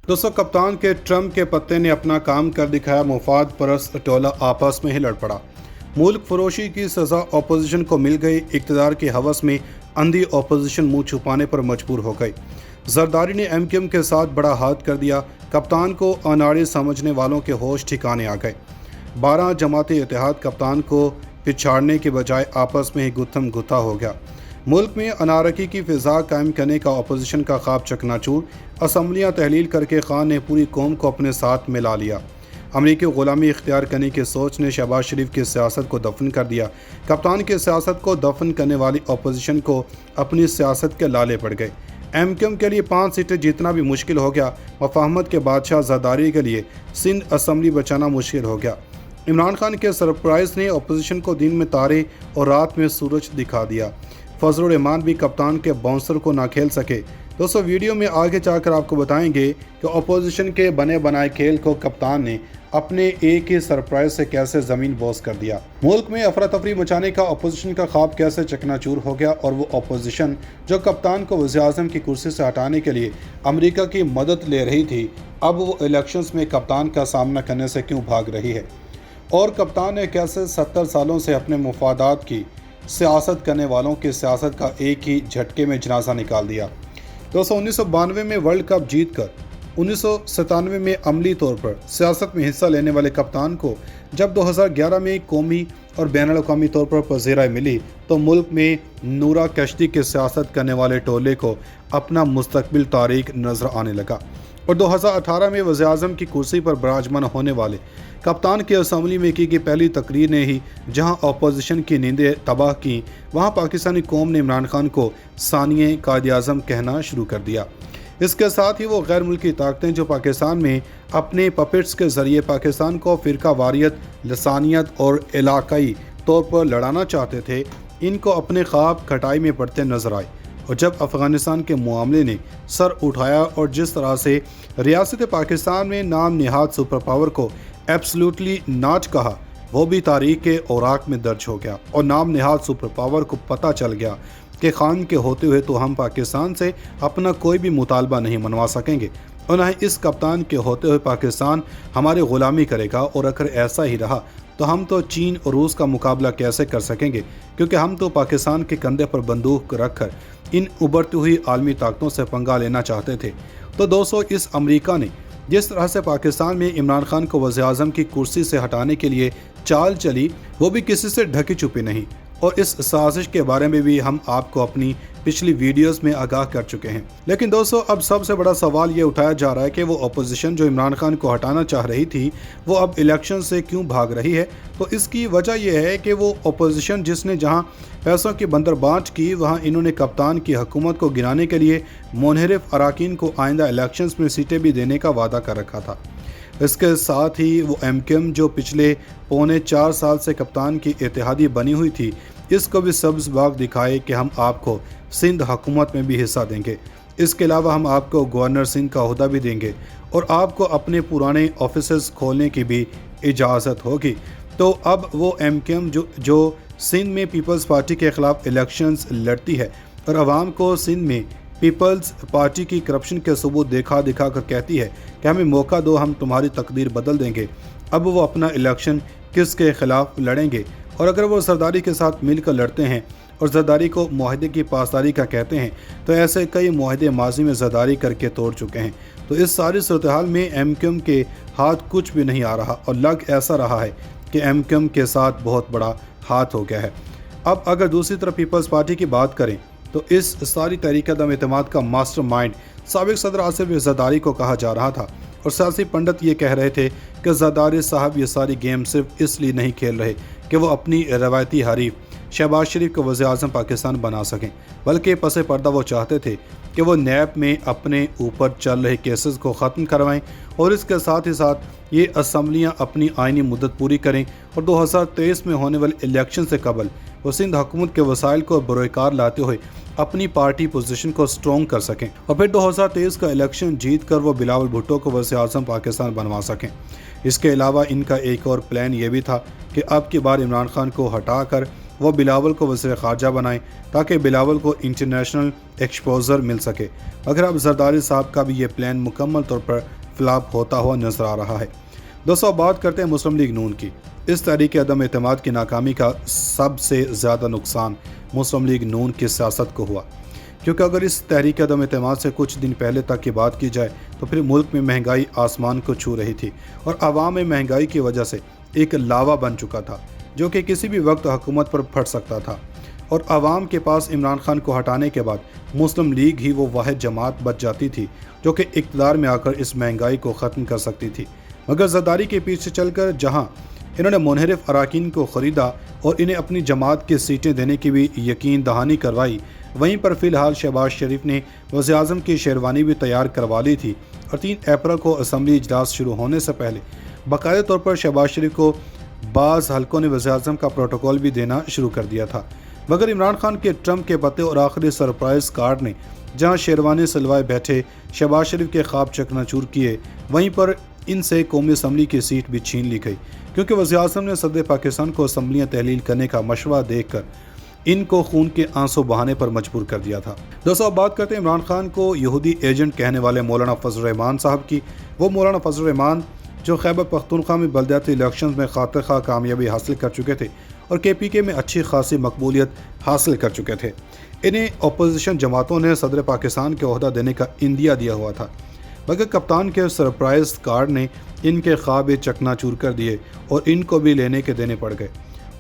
दोस्तों, कप्तान के ट्रम्प के पत्ते ने अपना काम कर दिखाया। मुफाद परस्त टोला आपस में ही लड़ पड़ा। मुल्क फरोशी की सज़ा अपोजिशन को मिल गई। इक़्तिदार की हवस में अंधी अपोजिशन मुंह छुपाने पर मजबूर हो गई। जरदारी ने एमक्यूएम के साथ बड़ा हाथ कर दिया। कप्तान को अनाड़ी समझने वालों के होश ठिकाने आ गए। 12 जमाती इत्तेहाद कप्तान को पिछाड़ने के बजाय आपस में ही गुत्थम गुत्था हो गया। मुल्क में अनारकी की फ़िज़ा कायम करने का अपोजिशन का ख्वाब चकनाचूर। असम्बलियाँ तहलील करके खान ने पूरी कौम को अपने साथ मिला लिया। अमरीकी ग़ुलामी इख्तियार करने की सोच ने शहबाज शरीफ की सियासत को दफन कर दिया। कप्तान की सियासत को दफन करने वाली अपोजिशन को अपनी सियासत के लाले पड़ गए। एमक्यूएम के लिए 5 सीटें जीतना भी मुश्किल हो गया। मफाहमत के बादशाह जरदारी के लिए सिंध असम्बली बचाना मुश्किल हो गया। इमरान खान के सरप्राइज़ ने अपोजिशन को दिन में तारे और रात में सूरज दिखा दिया। फजलुर रहमान भी कप्तान के बाउंसर को ना खेल सके। दोस्तों, वीडियो में आगे जाकर आपको बताएंगे कि अपोजिशन के बने बनाए खेल को कप्तान ने अपने एक ही सरप्राइज से कैसे ज़मीन बोस कर दिया। मुल्क में अफरा तफरी मचाने का अपोजिशन का ख्वाब कैसे चकनाचूर हो गया, और वो अपोजिशन जो कप्तान को वज़ीर-ए-आज़म की कुर्सी से हटाने के लिए अमेरिका की मदद ले रही थी, अब वो इलेक्शंस में कप्तान का सामना करने से क्यों भाग रही है, और कप्तान ने कैसे 70 सालों से अपने मुफादात की सियासत करने वालों की सियासत का एक ही झटके में जनाजा निकाल दिया। दोस्तों, 1992 में वर्ल्ड कप जीतकर 1997 में अमली तौर पर सियासत में हिस्सा लेने वाले कप्तान को जब 2011 में कौमी और बैनुल-अक़वामी तौर पर पज़ीराई मिली, तो मुल्क में नूरा कश्ती की सियासत करने वाले टोले को अपना मुस्तकबिल तारीख नज़र आने लगा। और 2018 में वज़ीर-ए-आज़म की कुर्सी पर विराजमान होने वाले कप्तान की असम्बली में की गई पहली तकरीर ने ही जहां अपोजिशन की नींदें तबाह की, वहां पाकिस्तानी कौम ने इमरान खान को सानिए कायद-ए-आज़म कहना शुरू कर दिया। इसके साथ ही वो गैर मुल्की ताकतें जो पाकिस्तान में अपने पपेट्स के ज़रिए पाकिस्तान को फ़िरका वारियत, लसानियत और इलाकाई तौर पर लड़ाना चाहते थे, इनको अपने ख्वाब खटाई में पड़ते नजर आए। और जब अफ़गानिस्तान के मामले ने सर उठाया और जिस तरह से रियासत पाकिस्तान में नाम निहाद सुपर पावर को एब्सोल्युटली नॉट कहा, वो भी तारीख के औराक में दर्ज हो गया। और नाम निहाद सुपर पावर को पता चल गया कि खान के होते हुए तो हम पाकिस्तान से अपना कोई भी मुतालबा नहीं मनवा सकेंगे, और न ही इस कप्तान के होते हुए पाकिस्तान हमारी ग़ुलामी करेगा। और अगर ऐसा ही रहा तो हम तो चीन और रूस का मुकाबला कैसे कर सकेंगे, क्योंकि हम तो पाकिस्तान के कंधे पर बंदूक रखकर इन उभरती हुई आलमी ताकतों से पंगा लेना चाहते थे। तो दोस्तों, इस अमेरिका ने जिस तरह से पाकिस्तान में इमरान खान को वज़ीर-ए-आज़म की कुर्सी से हटाने के लिए चाल चली, वो भी किसी से ढकी छुपी नहीं। और इस साजिश के बारे में भी हम आपको अपनी पिछली वीडियोस में आगाह कर चुके हैं। लेकिन दोस्तों, अब सबसे बड़ा सवाल ये उठाया जा रहा है कि वो अपोजिशन जो इमरान खान को हटाना चाह रही थी, वो अब इलेक्शन से क्यों भाग रही है। तो इसकी वजह यह है कि वो अपोजिशन जिसने जहां पैसों की बंदरबांट की, वहां इन्होंने कप्तान की हुकूमत को गिराने के लिए मुनहरिफ अराकीन को आइंदा इलेक्शंस में सीटें भी देने का वादा कर रखा था। इसके साथ ही वो एमक्यूएम जो पिछले पौने 4 साल से कप्तान की इत्तेहादी बनी हुई थी, इसको भी सब्ज़ बाग दिखाए कि हम आपको सिंध हुकूमत में भी हिस्सा देंगे। इसके अलावा हम आपको गवर्नर सिंध का ओहदा भी देंगे और आपको अपने पुराने ऑफिसेस खोलने की भी इजाज़त होगी। तो अब वो एमक्यूएम जो सिंध में पीपल्स पार्टी के ख़िलाफ़ इलेक्शंस लड़ती है और आवाम को सिंध में पीपल्स पार्टी की करप्शन के सबूत दिखा कर कहती है कि हमें मौका दो, हम तुम्हारी तकदीर बदल देंगे। अब वो अपना इलेक्शन किसके ख़िलाफ़ लड़ेंगे, और अगर वो जरदारी के साथ मिलकर लड़ते हैं और जरदारी को मुआहदे की पासदारी का कहते हैं, तो ऐसे कई मुआहदे माजी में जरदारी करके तोड़ चुके हैं। तो इस सारी सूरत हाल में एमक्यूएम के हाथ कुछ भी नहीं आ रहा, और लग ऐसा रहा है कि एमक्यूएम के साथ बहुत बड़ा हाथ हो गया है। अब अगर दूसरी तरफ पीपल्स पार्टी की बात करें, तो इस सारी तहरीक-ए-अदम एतमाद का मास्टरमाइंड साबिक सदर आसिफ जरदारी को कहा जा रहा था, और सियासी पंडित ये कह रहे थे कि जरदारी साहब ये सारी गेम सिर्फ इसलिए नहीं खेल रहे कि वो अपनी रवायती हरीफ शहबाज शरीफ को वज़ीर-ए-आज़म पाकिस्तान बना सकें, बल्कि पसे पर्दा वो चाहते थे कि वो नैब में अपने ऊपर चल रहे केसेस को ख़त्म करवाएं, और इसके साथ ही साथ ये असम्बलियाँ अपनी आइनी मुद्दत पूरी करें, और 2023 में होने वाले इलेक्शन से कबल वो सिंध हुकूमत के वसाइल को बरोकार लाते हुए अपनी पार्टी पोजीशन को स्ट्रॉन्ग कर सकें, और फिर 2023 का इलेक्शन जीत कर वो बिलावल भुट्टो को वज़ीर-ए-आज़म पाकिस्तान बनवा सकें। इसके अलावा इनका एक और प्लान ये भी था कि अब की बार इमरान खान को हटा कर وہ بلاول کو وزیر خارجہ بنائیں تاکہ بلاول کو انٹرنیشنل ایکسپوزر مل سکے، مگر اب زرداری صاحب کا بھی یہ پلان مکمل طور پر فلاپ ہوتا ہوا نظر آ رہا ہے۔ دوستو، بات کرتے ہیں مسلم لیگ نون کی۔ اس تحریک عدم اعتماد کی ناکامی کا سب سے زیادہ نقصان مسلم لیگ نون کی سیاست کو ہوا، کیونکہ اگر اس تحریک عدم اعتماد سے کچھ دن پہلے تک کی بات کی جائے تو پھر ملک میں مہنگائی آسمان کو چھو رہی تھی اور عوام میں مہنگائی کی وجہ سے ایک لاوا بن چکا تھا جو کہ کسی بھی وقت حکومت پر پھٹ سکتا تھا، اور عوام کے پاس عمران خان کو ہٹانے کے بعد مسلم لیگ ہی وہ واحد جماعت بچ جاتی تھی جو کہ اقتدار میں آ کر اس مہنگائی کو ختم کر سکتی تھی۔ مگر زرداری کے پیچھے چل کر جہاں انہوں نے منحرف اراکین کو خریدا اور انہیں اپنی جماعت کی سیٹیں دینے کی بھی یقین دہانی کروائی، وہیں پر فی الحال شہباز شریف نے وزیر اعظم کی شیروانی بھی تیار کروا لی تھی اور 3 اپریل کو اسمبلی اجلاس شروع ہونے سے پہلے باقاعدہ طور پر شہباز شریف کو بعض حلقوں نے وزیر اعظم کا پروٹوکول بھی دینا شروع کر دیا تھا۔ مگر عمران خان کے ٹرمپ کے پتے اور آخری سرپرائز کارڈ نے جہاں شیروانی سلوائے بیٹھے شہباز شریف کے خواب چکنا چور کیے، وہیں پر ان سے قومی اسمبلی کی سیٹ بھی چھین لی گئی، کیونکہ وزیر اعظم نے صدر پاکستان کو اسمبلیاں تحلیل کرنے کا مشورہ دیکھ کر ان کو خون کے آنسو بہانے پر مجبور کر دیا تھا۔ دوستو، اب بات کرتے ہیں عمران خان کو یہودی ایجنٹ کہنے والے مولانا فضل الرحمان صاحب کی۔ وہ مولانا فضل الرحمان جو خیبر پختونخوا میں بلدیاتی الیکشنز میں خاطر خواہ کامیابی حاصل کر چکے تھے اور KPK میں اچھی خاصی مقبولیت حاصل کر چکے تھے، انہیں اپوزیشن جماعتوں نے صدر پاکستان کے عہدہ دینے کا عندیہ دیا ہوا تھا، مگر کپتان کے سرپرائز کارڈ نے ان کے خواب چکنا چور کر دیے اور ان کو بھی لینے کے دینے پڑ گئے،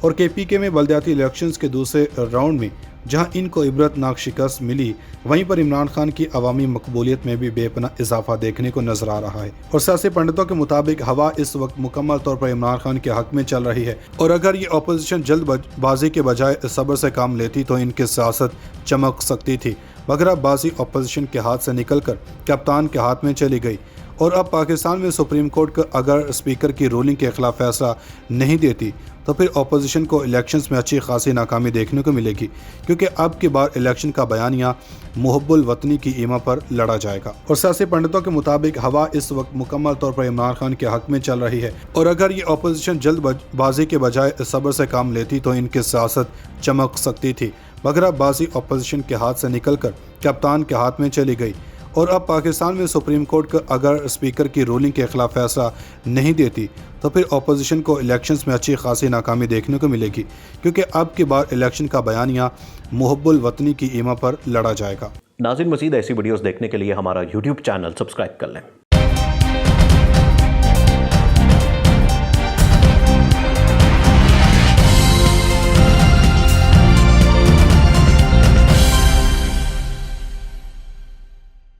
اور KPK میں بلدیاتی الیکشنز کے دوسرے راؤنڈ میں جہاں ان کو عبرت ناک شکست ملی، وہیں پر عمران خان کی عوامی مقبولیت میں بھی بے پناہ اضافہ دیکھنے کو نظر آ رہا ہے، اور سیاسی پنڈتوں کے مطابق ہوا اس وقت مکمل طور پر عمران خان کے حق میں چل رہی ہے، اور اگر یہ اپوزیشن جلد بازی کے بجائے صبر سے کام لیتی تو ان کی سیاست چمک سکتی تھی، مگر اب بازی اپوزیشن کے ہاتھ سے نکل کر کپتان کے ہاتھ میں چلی گئی، اور اب پاکستان میں سپریم کورٹ اگر اسپیکر کی رولنگ کے خلاف فیصلہ نہیں دیتی تو پھر اپوزیشن کو الیکشنز میں اچھی خاصی ناکامی دیکھنے کو ملے گی، کیونکہ اب کی بار الیکشن کا بیانیہ محب الوطنی کی ایما پر لڑا جائے گا، اور سیاسی پنڈتوں کے مطابق ہوا اس وقت مکمل طور پر عمران خان کے حق میں چل رہی ہے، اور اگر یہ اپوزیشن جلد بازی کے بجائے صبر سے کام لیتی تو ان کی سیاست چمک سکتی تھی، مگر اب بازی اپوزیشن کے ہاتھ سے نکل کر کپتان کے ہاتھ میں چلی گئی، اور اب پاکستان میں سپریم کورٹ اگر اسپیکر کی رولنگ کے خلاف فیصلہ نہیں دیتی تو پھر اپوزیشن کو الیکشنز میں اچھی خاصی ناکامی دیکھنے کو ملے گی، کیونکہ اب کی بار الیکشن کا بیانیہ محب الوطنی کی ایما پر لڑا جائے گا۔ ناظرین، مزید ایسی ویڈیوز دیکھنے کے لیے ہمارا YouTube چینل سبسکرائب کر لیں۔